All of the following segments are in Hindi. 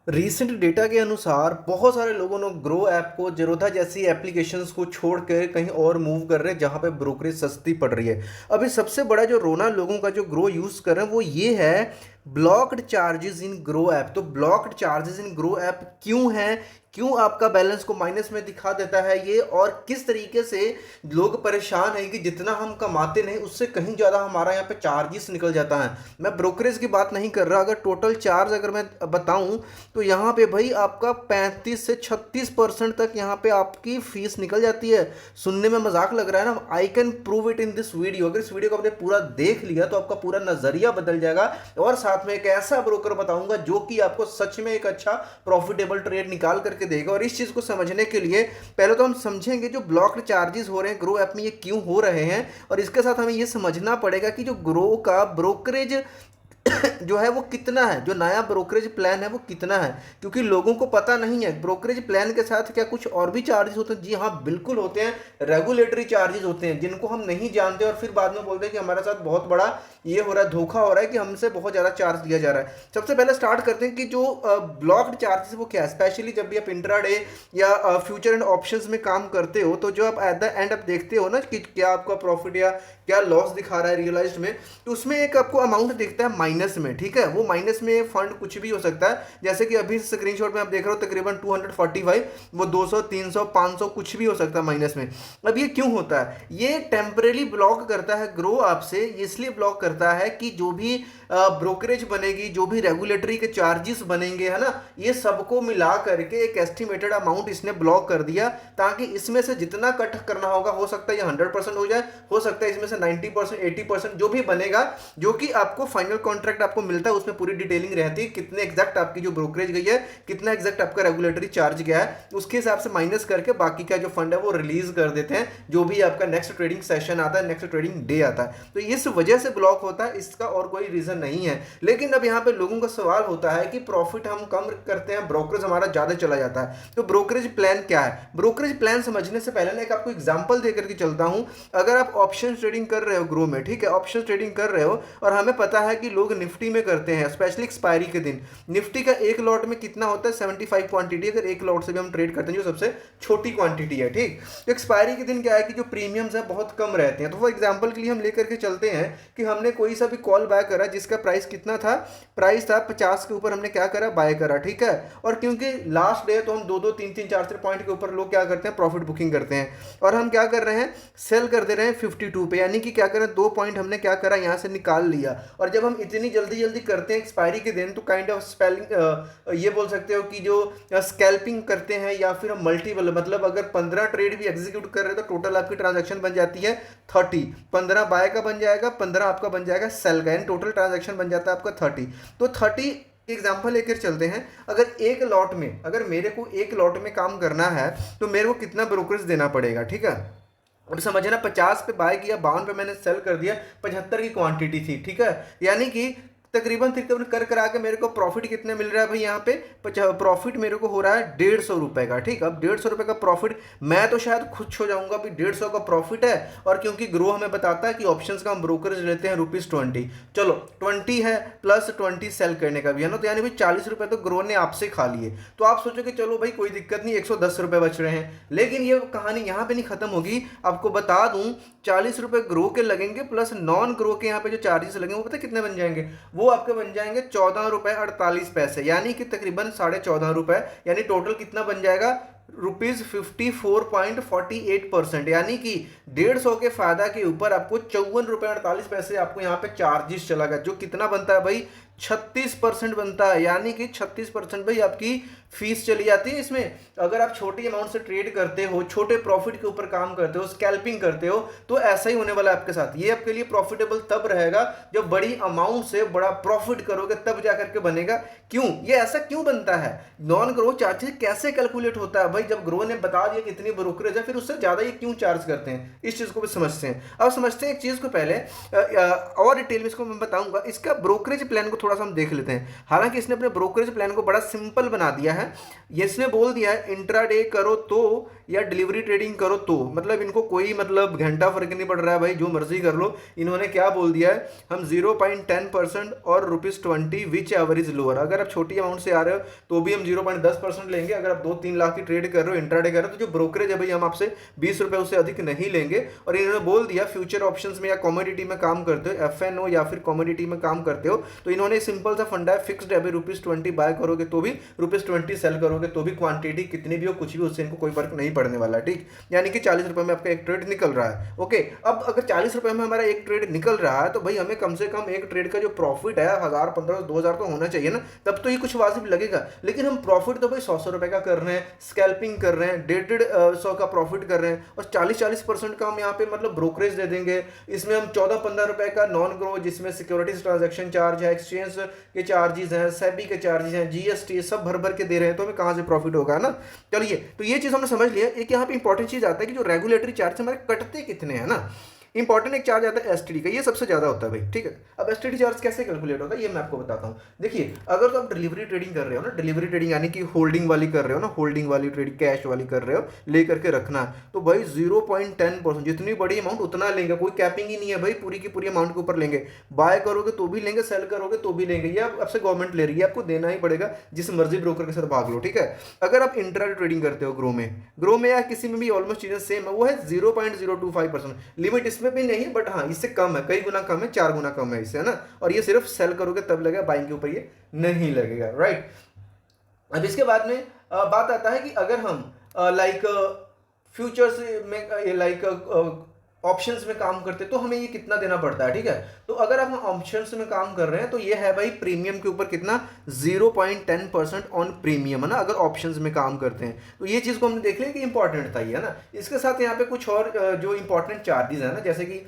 रीसेंट डेटा के अनुसार बहुत सारे लोगों ने ग्रो ऐप को जेरोधा जैसी एप्लीकेशंस को छोड़ कर कहीं और मूव कर रहे हैं जहां पे ब्रोकरेज सस्ती पड़ रही है। अभी सबसे बड़ा जो रोना लोगों का जो ग्रो यूज़ कर रहे हैं वो ये है blocked charges in Groww app. तो blocked charges in Groww app क्यों है, क्यों आपका बैलेंस को माइनस में दिखा देता है ये, और किस तरीके से लोग परेशान हैं कि जितना हम कमाते नहीं उससे कहीं ज़्यादा हमारा यहाँ पे चार्जेस निकल जाता है। मैं ब्रोकरेज की बात नहीं कर रहा, अगर टोटल चार्ज अगर मैं बताऊं तो यहाँ पे भाई आपका 35 से 36% तक यहाँ पे आपकी फीस निकल जाती है। सुनने में मजाक लग रहा है ना, I can prove it in this video. अगर इस वीडियो को आपने पूरा देख लिया तो आपका पूरा नजरिया बदल जाएगा, और साथ में एक ऐसा ब्रोकर बताऊंगा जो कि आपको सच में एक अच्छा प्रॉफिटेबल ट्रेड निकाल करके देगा। और इस चीज को समझने के लिए पहले तो हम समझेंगे जो ब्लॉक्ड चार्जेस हो रहे हैं ग्रो ऐप में ये क्यों हो रहे हैं, और इसके साथ हमें ये समझना पड़ेगा कि जो ग्रो का ब्रोकरेज जो है वो कितना है, जो नया ब्रोकरेज प्लान है वो कितना है, क्योंकि लोगों को पता नहीं है ब्रोकरेज प्लान के साथ क्या कुछ और भी चार्जेस होते हैं। जी हाँ, बिल्कुल होते हैं। रेगुलेटरी चार्जेस होते हैं जिनको हम नहीं जानते और फिर बाद में बोलते हैं कि हमारे साथ बहुत बड़ा ये हो रहा है, धोखा हो रहा है कि हमसे बहुत ज़्यादा चार्ज लिया जा रहा है। सबसे पहले स्टार्ट करते हैं कि जो ब्लॉक्ड चार्जेस वो क्या है। स्पेशली जब भी आप इंट्राडे या फ्यूचर एंड ऑप्शंस में काम करते हो तो जो आप एट द एंड आप देखते हो ना कि क्या आपका प्रॉफिट या क्या लॉस दिखा रहा है रियलाइज्ड में, तो उसमें एक आपको अमाउंट दिखता है माइनस में। ठीक है, वो माइनस में फंड कुछ भी हो सकता है, जैसे कि अभी स्क्रीनशॉट में आप देख रहे हो तकरीबन 245, वो 200 300 500 कुछ भी हो सकता है माइनस में। अब ये क्यों होता है, ये टेम्परेली ब्लॉक करता है ग्रो आपसे, इसलिए ब्लॉक करता है कि जो भी ब्रोकरेज बनेगी, जो भी रेगुलेटरी के चार्जेस बनेंगे, है ना, ये सबको मिला करके एक एस्टिमेटेड अमाउंट इसने ब्लॉक कर दिया, ताकि इसमें से जितना कट करना होगा, हो सकता है ये 100% हो जाए, हो सकता है इसमें से 90% 80% जो भी बनेगा, जो कि आपको फाइनल कॉन्ट्रैक्ट आपको मिलता है उसमें पूरी डिटेलिंग रहती है, कितने एग्जैक्ट आपकी जो ब्रोकरेज गई है, कितना एग्जैक्ट आपका रेगुलेटरी चार्ज गया है, उसके हिसाब से माइनस करके बाकी का जो फंड है वो रिलीज कर देते हैं जो भी आपका नेक्स्ट ट्रेडिंग सेशन आता है, नेक्स्ट ट्रेडिंग डे आता है। तो इस वजह से ब्लॉक होता है, इसका और कोई रीजन नहीं है। लेकिन अब यहाँ पे लोगों का सवाल होता है कि प्रॉफिट हम कम करते हैं, ब्रोकरेज हमारा ज्यादा चला जाता है, तो ब्रोकरेज प्लान क्या है। ब्रोकरेज प्लान समझने से पहले ना एक आपको एग्जांपल देकर के चलता हूं। अगर आप ऑप्शन ट्रेडिंग कर रहे हो ग्रो में, ठीक है, ऑप्शन ट्रेडिंग कर रहे हो, और हमें पता है कि लोग निफ्टी में करते हैं, स्पेशली एक्सपायरी के दिन। निफ्टी का एक लॉट में कितना होता है, 75 क्वांटिटी, अगर एक लॉट से भी हम ट्रेड करते हैं जो सबसे छोटी क्वांटिटी है। ठीक, तो एक्सपायरी के दिन क्या है कि जो प्रीमियम्स है बहुत कम रहते हैं। तो फॉर एग्जांपल के लिए हम लेकर के चलते हैं कि हमने कोई सा भी कॉल बाय करा जिसका प्राइस कितना था, प्राइस था 50 के ऊपर, हमने क्या करा, बाय करा। ठीक है, और क्योंकि लास्ट डे तो हम 2 2 3 3 4 4 पॉइंट के ऊपर लोग क्या करते हैं, प्रॉफिट बुकिंग करते हैं, और हम क्या कर रहे हैं, सेल कर दे रहे हैं 52 पे, यानी कि क्या करें, 2 पॉइंट हमने क्या करा, यहां से निकाल लिया। और जब हम इतनी जल्दी जल्दी करते हैं एक्सपायरी के दिन, तो काइंड ऑफ स्पेलिंग ये बोल सकते हो कि जो स्कैल्पिंग करते हैं, या फिर हम मल्टीपल, मतलब अगर 15 ट्रेड भी एग्जीक्यूट कर रहे हैं तो टोटल आपकी ट्रांजैक्शन बन जाती है 30। 15 बाय का बन जाएगा, 15 आपका बन जाएगा सेल का, यानी टोटल ट्रांजैक्शन बन जाता है आपका 30। तो 30 एग्जाम्पल लेकर चलते हैं। अगर एक लॉट में, अगर मेरे को एक लॉट में काम करना है तो मेरे को कितना ब्रोकरेज देना पड़ेगा। ठीक है, अब समझना, 50 पे बाय किया, 52 पे मैंने सेल कर दिया, 75 की क्वांटिटी थी। ठीक है, यानी कि तकरीबन तकरीबन कर करा के मेरे को प्रॉफिट कितने मिल रहा है भाई, यहाँ पे प्रॉफिट मेरे को हो रहा है 150 रुपए का। ठीक, अब 150 रुपए का प्रॉफिट, मैं तो शायद खुश हो जाऊंगा भी, 150 का प्रॉफिट है, और क्योंकि ग्रो हमें बताता है कि ऑप्शंस का हम ब्रोकरेज लेते हैं ₹20। चलो 20 है प्लस 20 सेल करने का भी है ना, तो यानी भाई 40 रुपए तो ग्रो ने आपसे खा लिए। तो आप सोचो कि चलो भाई कोई दिक्कत नहीं, 110 रुपए बच रहे हैं। लेकिन ये कहानी यहाँ पे नहीं खत्म होगी, आपको बता दूं 40 रुपए ग्रो के लगेंगे प्लस नॉन ग्रो के यहाँ पे जो चार्जेस लगेंगे वो पता कितने बन जाएंगे, वो आपके बन जाएंगे 14 रुपए 48 पैसे, यानी कि तकरीबन 14.5 रुपए, यानी टोटल कितना बन जाएगा, ₹54.48, यानी कि 150 के फायदा के ऊपर आपको 54 रुपए 48 पैसे आपको यहाँ पे चार्जेस चला गया, जो कितना बनता है भाई, 36% बनता है। यानी कि 36% भाई आपकी फीस चली जाती है इसमें। अगर आप छोटी अमाउंट से ट्रेड करते हो, छोटे प्रॉफिट के ऊपर काम करते हो, स्कैल्पिंग करते हो, तो ऐसा ही होने वाला है आपके साथ। ये आपके लिए प्रॉफिटेबल तब रहेगा जब बड़ी अमाउंट से बड़ा प्रॉफिट करोगे, तब जाकर के बनेगा। क्यों, ये ऐसा क्यों बनता है, नॉन ग्रो चार्जेस कैसे कैलकुलेट होता है भाई, जब ग्रो ने बता दिया कितनी ब्रोकरेज है, फिर उससे ज्यादा ये क्यों चार्ज करते हैं, इस चीज को भी समझते हैं। अब समझते हैं एक चीज को पहले और डिटेल में इसको मैं बताऊंगा, इसका ब्रोकरेज प्लान को थोड़ा सा हम देख लेते हैं। हालांकि इसने अपने ब्रोकरेज प्लान को बड़ा सिंपल बना दिया है। ये इसने बोल दिया है इंट्राडे करो तो या डिलीवरी ट्रेडिंग करो तो, मतलब इनको कोई मतलब घंटा फर्क नहीं पड़ रहा है भाई, जो मर्जी कर लो। इन्होंने क्या बोल दिया है, हम 0.10% और ₹20 विच एवरेज लोअर। अगर आप छोटी अमाउंट से आ रहे हो तो भी हम 0.10% लेंगे। अगर आप 2-3 लाख की ट्रेड कर रहे हो, इंट्राडे कर रहे हो, तो जो ब्रोकरेज है भाई हम आपसे ₹20 उससे अधिक नहीं लेंगे। और इन्होंने बोल दिया फ्यूचर ऑप्शंस में या कमोडिटी में काम करते हो, एफएनओ या फिर कमोडिटी में काम करते हो, तो इन्होंने सिंपल सा फंडा है, फिक्स्ड है भाई, ₹20 बाय करोगे तो भी, ₹20 सेल करोगे तो भी, क्वांटिटी कितनी भी हो कुछ भी, उससे इनको कोई फर्क नहीं पड़ने वाला। ठीक, यानी कि ₹40 में आपका एक ट्रेड निकल रहा है। ओके, अब अगर ₹40 में हमारा एक ट्रेड निकल रहा है तो भाई हमें कम से कम एक ट्रेड का जो प्रॉफिट है 1000, 1500, 2000 तो होना चाहिए ना, तब तो ये कुछ वाजिब लगेगा। लेकिन हम प्रॉफिट तो भाई 100 रुपए का कर रहे हैं, स्कैल्पिंग कर रहे हैं, 150 का प्रॉफिट कर रहे हैं, और 40% का हम यहाँ पे मतलब ब्रोकरेज दे देंगे। इसमें हम 14-15 रुपए का नॉन ग्रो, जिसमें सिक्योरिटीज ट्रांजेक्शन चार्ज है, एक्सचेंज के चार्जेस हैं, सेबी के चार्जेस हैं, जीएसटी सब भर भर के दे रहे हैं, तो हमें कहाँ से प्रॉफिट होगा ना। चलिए, तो ये चीज़ हमने समझ लिया। एक यहाँ पे इंपॉर्टेंट चीज़ आता है कि जो रेगुलेटरी चार्ज हमारे कटते कितने हैं ना। इंपॉर्टेंट एक चार्ज आता है एसटीडी का, ये सबसे ज्यादा होता है भाई। ठीक है, अब एसटीडी चार्ज कैसे कैलकुलेट होता है ये मैं आपको बताता हूँ। देखिए, अगर तो आप डिलीवरी ट्रेडिंग कर रहे हो ना, डिलीवरी ट्रेडिंग यानी कि होल्डिंग वाली कर रहे हो ना, होल्डिंग वाली ट्रेडिंग कैश वाली कर रहे हो, ले करके रखना, तो भाई 0.10%, जितनी बड़ी अमाउंट उतना लेंगे, कोई कैपिंग ही नहीं है भाई, पूरी की पूरी अमाउंट के ऊपर लेंगे। बाय करोगे तो भी लेंगे, सेल करोगे तो भी लेंगे, ये आपसे गवर्नमेंट ले रही है, आपको देना ही पड़ेगा, जिस मर्जी ब्रोकर के साथ भाग लो। ठीक है, अगर आप इंट्राडे ट्रेडिंग करते हो ग्रो में या किसी में भी ऑलमोस्ट चीजें सेम है, वो है 0.025%। लिमिट इसमें भी नहीं है, बट हाँ इससे कम है, कई गुना कम है, 4 गुना कम है इससे, है ना। और ये सिर्फ सेल करोगे तब लगेगा, बाइंग के ऊपर ये नहीं लगेगा, राइट। अब इसके बाद में बात आता है कि अगर हम लाइक फ्यूचर्स में लाइक ऑप्शंस में काम करते तो हमें ये कितना देना पड़ता है। ठीक है, तो अगर हम ऑप्शंस में काम कर रहे हैं तो ये है भाई प्रीमियम के ऊपर कितना, 0.10% ऑन प्रीमियम, है ना, अगर ऑप्शंस में काम करते हैं। तो ये चीज़ को हमने देख लिया कि इंपॉर्टेंट था ये, है ना। इसके साथ यहाँ पे कुछ और जो इंपॉर्टेंट चार्जेस है ना, जैसे कि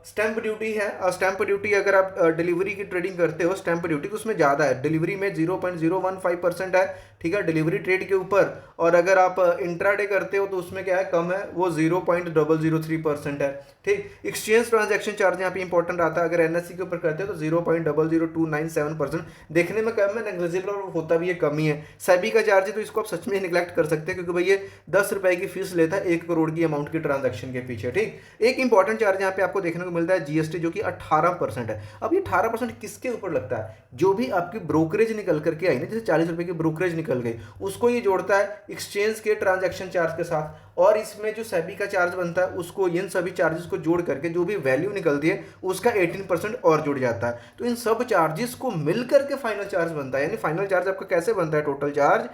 स्टैंप ड्यूटी है। स्टैंप ड्यूटी अगर आप डिलीवरी की ट्रेडिंग करते हो, स्टैंप ड्यूटी तो उसमें ज़्यादा है, डिलीवरी में 0.015% है। ठीक है, डिलीवरी ट्रेड के ऊपर। और अगर आप इंट्राडे करते हो तो उसमें क्या है, कम है, वो 0.003% है। ठीक, एक्सचेंज ट्रांजैक्शन चार्ज यहाँ पे इंपॉर्टेंट आता है। अगर एनएससी के ऊपर करते हो तो 0.00297%, देखने में कम है, नेग्लिजिबल, और होता भी ये कम ही है। सेबी का चार्ज है तो इसको आप सच में निगलेक्ट कर सकते हैं, क्योंकि भाई ये 10 रुपए की फीस लेता है 1 करोड़ की अमाउंट की ट्रांजैक्शन के पीछे। ठीक, एक इंपॉर्टेंट चार्ज यहाँ पे आपको देखने को मिलता है जीएसटी, जो कि 18% है। अब ये 18% किसके ऊपर लगता है, जो भी आपकी ब्रोकरेज निकल करके आई ना, जैसे 40 रुपए की ब्रोकरेज निकल गई, उसको ये जोड़ता है एक्सचेंज के ट्रांजैक्शन चार्ज के साथ, और इसमें जो सेबी का चार्ज बनता है उसको, इन सभी चार्जेस को जोड़ करके जो भी वैल्यू निकलती है उसका 18% और जुड़ जाता है। तो इन सब चार्जेस को मिल करके फाइनल चार्ज बनता है। यानी फाइनल चार्ज आपका कैसे बनता है, टोटल चार्ज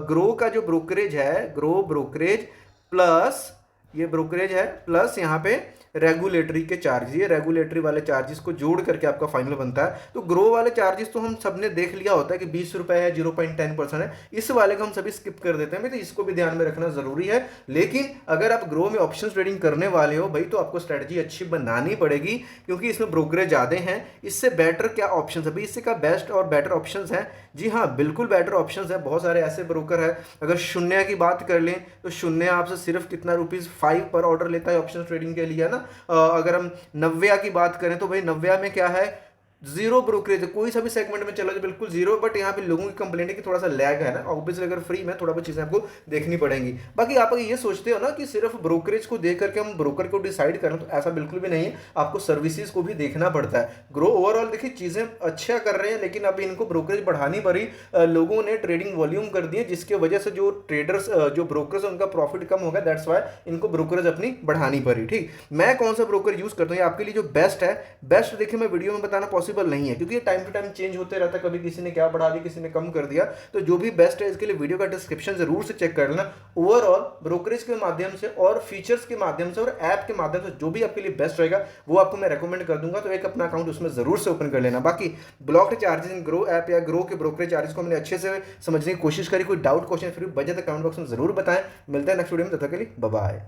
ग्रो का जो ब्रोकरेज है, ग्रो ब्रोकरेज प्लस ये ब्रोकरेज है, प्लस यहाँ पे रेगुलेटरी के चार्ज, ये रेगुलेटरी वाले चार्जेस को जोड़ करके आपका फाइनल बनता है। तो ग्रो वाले चार्जेस तो हम सबने देख लिया होता है कि 20 रुपए है, 0.10% है, इस वाले को हम सभी स्किप कर देते हैं, तो इसको भी ध्यान में रखना जरूरी है। लेकिन अगर आप ग्रो में ऑप्शन ट्रेडिंग करने वाले हो भाई, तो आपको स्ट्रेटजी अच्छी बनानी पड़ेगी, क्योंकि इसमें ब्रोकरेज ज्यादा हैं। इससे बेटर क्या ऑप्शन है भाई, इससे क्या बेस्ट और बेटर ऑप्शन है, जी हाँ बिल्कुल बेटर ऑप्शन है। बहुत सारे ऐसे ब्रोकर है, अगर शून्य की बात कर लें तो शून्य आपसे सिर्फ कितना ₹5 पर ऑर्डर लेता है ऑप्शन ट्रेडिंग के लिए, है ना। अगर हम नव्या की बात करें तो भाई नव्या में क्या है, जीरो ब्रोकरेज, कोई सा भी सेगमेंट में चला जाए बिल्कुल जीरो। बट यहाँ पे लोगों की कंप्लेंट है कि थोड़ा सा लैग है ना, ऑब्वियसली अगर फ्री में थोड़ा बहुत चीजें आपको देखनी पड़ेंगी। बाकी आप अगर ये सोचते हो ना कि सिर्फ ब्रोकरेज को देख करके हम ब्रोकर को डिसाइड करें, तो ऐसा बिल्कुल भी नहीं है, आपको सर्विसेज को भी देखना पड़ता है। ग्रो ओवरऑल देखिए चीजें अच्छा कर रहे हैं, लेकिन अभी इनको ब्रोकरेज बढ़ानी पड़ी, लोगों ने ट्रेडिंग वॉल्यूम कर दिए, जिसकी वजह से जो ट्रेडर्स जो ब्रोकर्स उनका प्रॉफिट कम हो गया, दैट्स वाई इनको ब्रोकरेज अपनी बढ़ानी पड़ी। ठीक, मैं कौन सा ब्रोकर यूज करता हूँ आपके लिए जो बेस्ट है, बेस्ट देखिए मैं वीडियो में बताना पॉसिबल नहीं है, क्योंकि टाइम टू टाइम चेंज होते रहता है, कभी किसी ने क्या बढ़ा दिया, किसी ने कम कर दिया। तो जो भी बेस्ट है इसके लिए वीडियो का डिस्क्रिप्शन जरूर से चेक कर लेना। ओवरऑल ब्रोकरेज के माध्यम से और फीचर्स के माध्यम से और ऐप के माध्यम से जो भी आपके लिए बेस्ट रहेगा वो आपको मैं रेकमेंड कर दूंगा। तो एक अपना अकाउंट उसमें जरूर से ओपन कर लेना। बाकी blocked charges in Groww app या ग्रो के ब्रोकरेज चार्जेस को हमने अच्छे से समझने की कोशिश करी। कोई डाउट क्वेश्चन फिर बचे तो कमेंट बॉक्स में जरूर बताएं। मिलते हैं नेक्स्ट वीडियो में, तब तक के लिए बाय बाय।